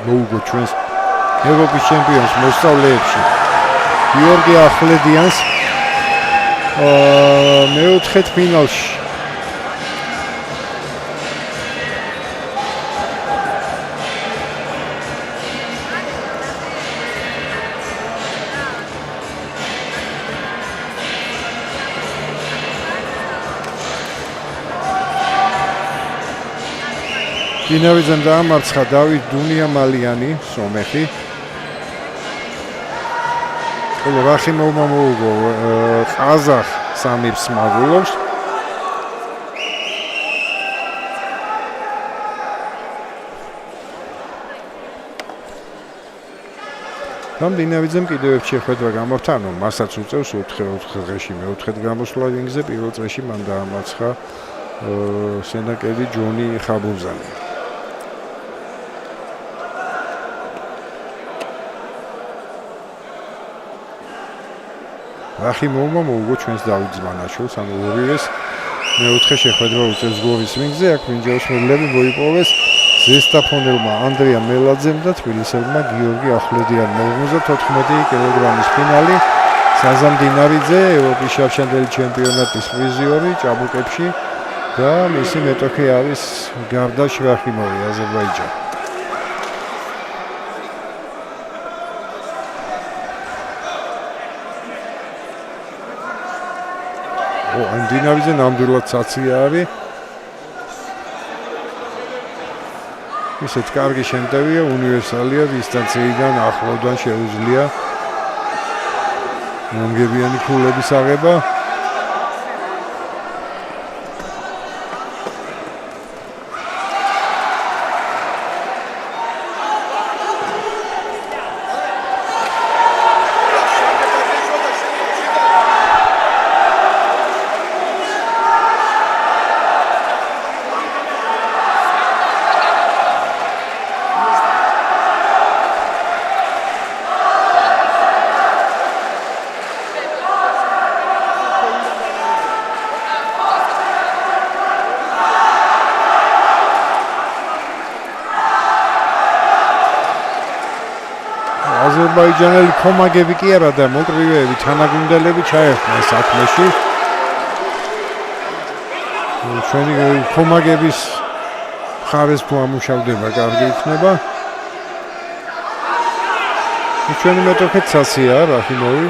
მოუგო ჩვენს ევროპის ჩემპიონს მოსწავლეებში გიორგი ახვლედიანს მეოთხე ფინალში დინავიძემ დაამარცხა დავით დუნიამალიანი სომეხი. ხოლო რახიმოვმა მოუგო ყაზახ სამირ სმაგულოვს. ამ დინავიძემ კიდევ ერთ შეხვედრა გამართა, ანუ მასაც უწევს 4 დღეში მეოთხედ გამოსვლა რინგზე. პირველ წრეში მან დაამარცხა სენაკედი ჯონი ხაბურზანი. რახიმოვმა მოუგო ჩვენს დავით ზმანაშვილს, ანუ ორივეს მეოთხე შეხვედრა უწევს გოვის რინგზე. აქ მინჯაოსმელები მოიპოვეს ზესტაფონელმა ანდრია მელაძემ და თბილისელმა გიორგი ახვლედიანმა. 54 კილოგრამის ფინალი. საზამ დინავიძე ევროპის შავშანდელი ჩემპიონატის პრიზიორი ჭაბუკებში და მისი მეტოქი არის გარდაშ რახიმოვი აზერბაიჯანი. ან დინავიძე ნამდვილად საცია არის. ისეთ კარგი შემტევია, უნივერსალია, დისტანციიდან ახლოდან შეუძლია მომგებიანი ქულების აღება. აზერბაიჯანელი ქომაგები კი არა და მოკრივეები თანაგუნდელები ჩაერთნენ საქმეში. ჩვენი ქომაგების მხარეს თუ ამუშავდება, კარგი იქნება. ჩვენი მეტოქეც საცია რახიმოვი.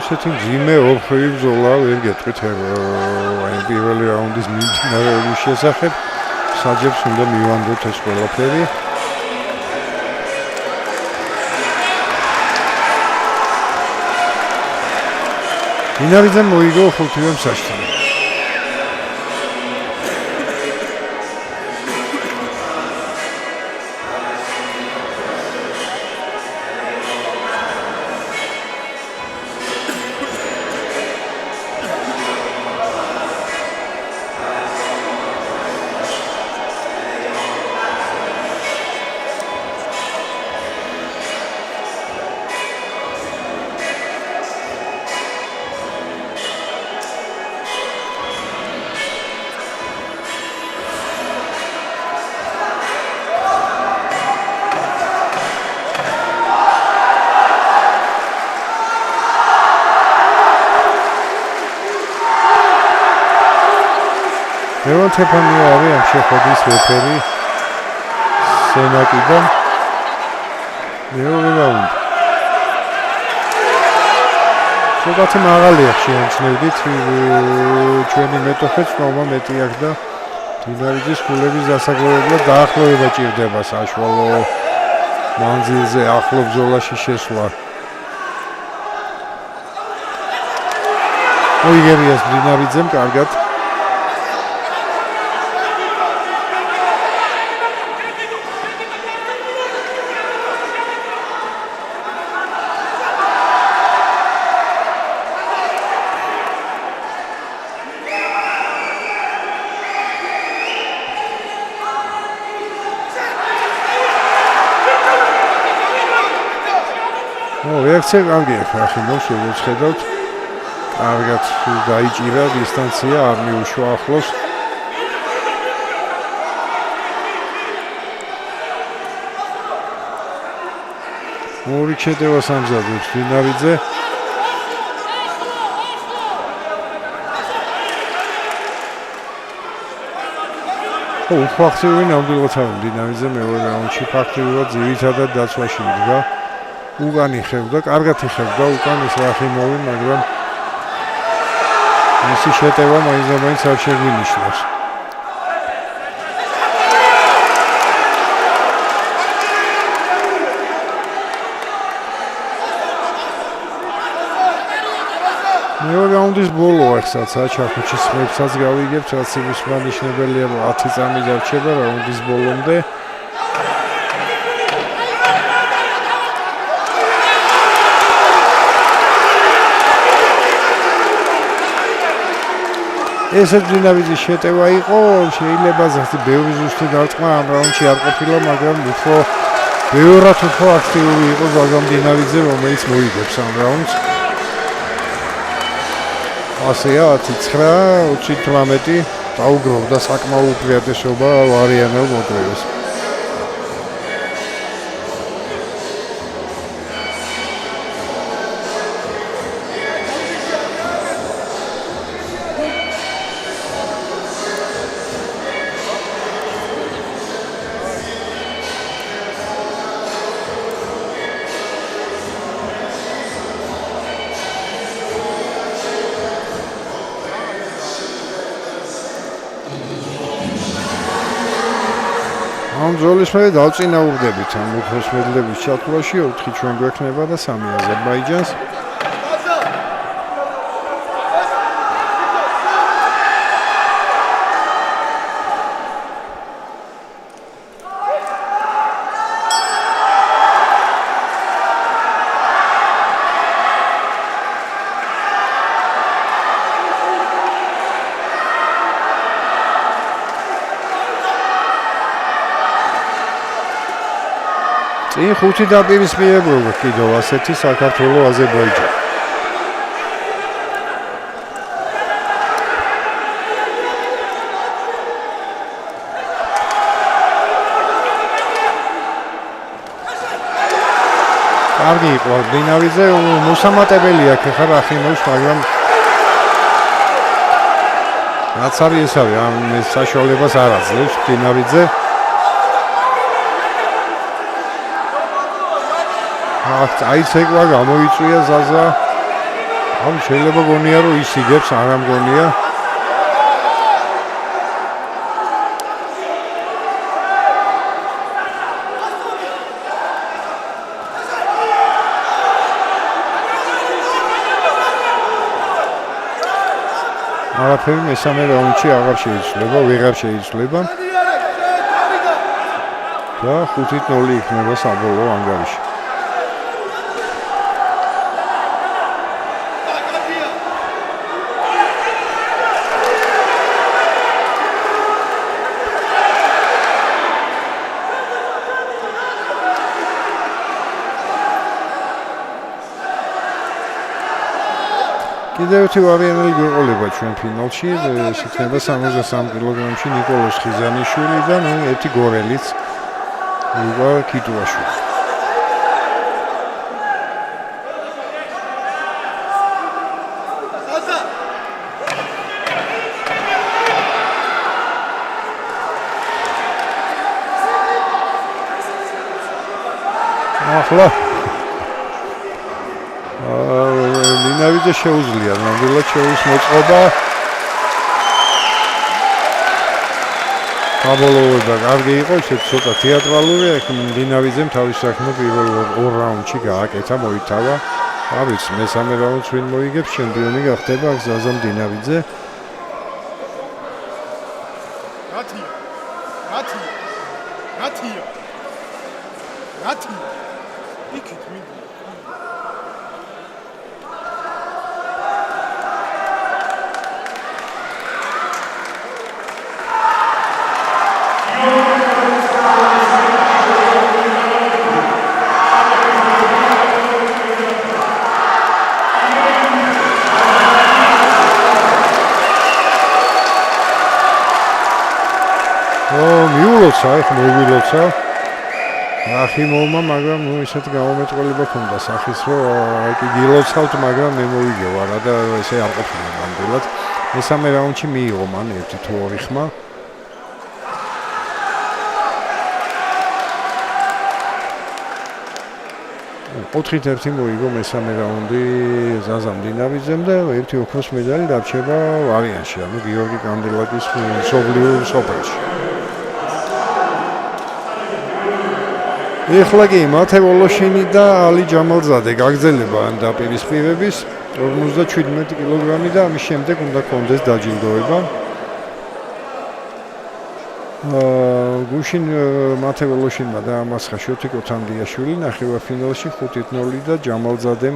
ისეთი ძიმე ორხრივი ბრძოლა ვერ გეტყვით პირველი რაუნდის მიმდინარეობის შესახებ. საჯებს უნდა მივანდოთ ეს ყველაფერი. დინავიძემ მოიგო 5-ვე მსახიობი. ლევან თეფანია არის ამ შეხვედრის რეფერი სენაკიდან. მეორე რაუნდი. ცოტათი მაღალია შეამჩნევდით ჩვენი მეტოქეც ნომა მეტი აქვს და დინავიძის ქულების დასაგროვებლად დაახლოება ჭირდება საშუალო მანძილზე ახლო ბრძოლაში შესვლა. მოიგერიას დინავიძემ კარგად. რეაქცია კარგია ხახინოს, როგორც ხედავთ. კარგად დაიჭირა დისტანცია, არ მიუშვა ახლოს. ორი ჩეტევას ამზადებს დინავიძე. ფაქტობრივად ნამდვილად არ დინავიძე მეორე რაუნდში ფაქტობრივად ძირითადად დაცვაში იდგა. უკან იხევდა, კარგად იხევდა უკან ეს რახიმოვი, მაგრამ მისი შეტევა მაინც არ შეგვინიშნავს. მეორე რაუნდის ბოლო ახსაც ჩახუჩის ხმებსაც გავიგებთ, რაც იმის მანიშნებელია, რომ 10 წამი დარჩება რაუნდის ბოლომდე. ესე დინავიძის შეტევა იყო, შეიძლება ზუსტი ბევრი ზუსტი დარტყმა ამ რაუნდში არ ყოფილა, მაგრამ უფრო ბევრად უფრო აქტიური იყო ზაგამ დინავიძე, რომელიც მოიგებს ამ რაუნდს. ასეა 10-9-28 დაუგროვდა საკმაო უპირატესობა ვარიანელ მოდრევას. ბრძოლის მე დავწინაურდებით ამ უფროსმედლების ჩათვლაში 4 ჩვენ გვექნება და 3 აზერბაიჯანს. წინ 5 დაპირისპირებლობა კიდევ ასეთი საქართველოს აზერბაიჯანი. კარგი იყო დინავიძე, მოსამატებელი აქ ხა რახიმოვს, მაგრამ რაც არის ესავე, ამ საშუალებას არ აძლევს დინავიძე. აი ცეკვა გამოიწვია ზაზა. ამ შეიძლება გონია რომ ისიგებს, არ ამგონია. არაფერი მესამე რაუნდში აღარ შეიცვლება, ვეღარ შეიცვლება. და 5-0 იქნება საბოლოო ანგარიში. კიდევ ერთი ვარიანტი გვეყოლება ჩვენ ფინალში, ეს იქნება 63 კილოგრამში ნიკოლოზ ხიზანიშვილი და ერთი გორელიც ლუგა კიტუაშვილი. ახლა დინავიძე შეუძლია ნამდვილად შეუს მოწყობა. საბოლოოება კარგი იყო, ისეთ ცოტა თეატრალური, აქ დინავიძემ თავის საქმე პირველ 2 რაუნდში გააკეთა, მოითავა. არ ვიცი, მესამე რაუნდს ვინ მოიგებს, ჩემპიონი გახდება აქ ზაზამ დინავიძე. გილოცა, ეხლა მოვილოცა. ახი მომა, მაგრამ ნუ ისეთი გამომეტყველება ქონდა სახის, რომ აი კი გილოცავთ, მაგრამ მე მოვიგე ვარა და ესე არ ყოფილა ნამდვილად. მესამე რაუნდში მიიღო მან 1 თუ 2 ხმა. ოთხით 1 მოიგო მესამე რაუნდი ზაზა მდინარიძემ და 1 ოქროს მედალი დარჩება ვარიანში, ანუ გიორგი კანდელაკის მსოფლიო სოფელში. ეხლა კი მათე ვოლოშინი და ალი ჯამალზადე გაგრძელება ამ დაპირისპირების 57 კილოგრამი და ამის შემდეგ უნდა კონდეს დაჯილდოება. გუშინ მათე ვოლოშინმა დაამასხა შოთიკო თანდიაშვილი ნახევარფინალში 5-0 და ჯამალზადემ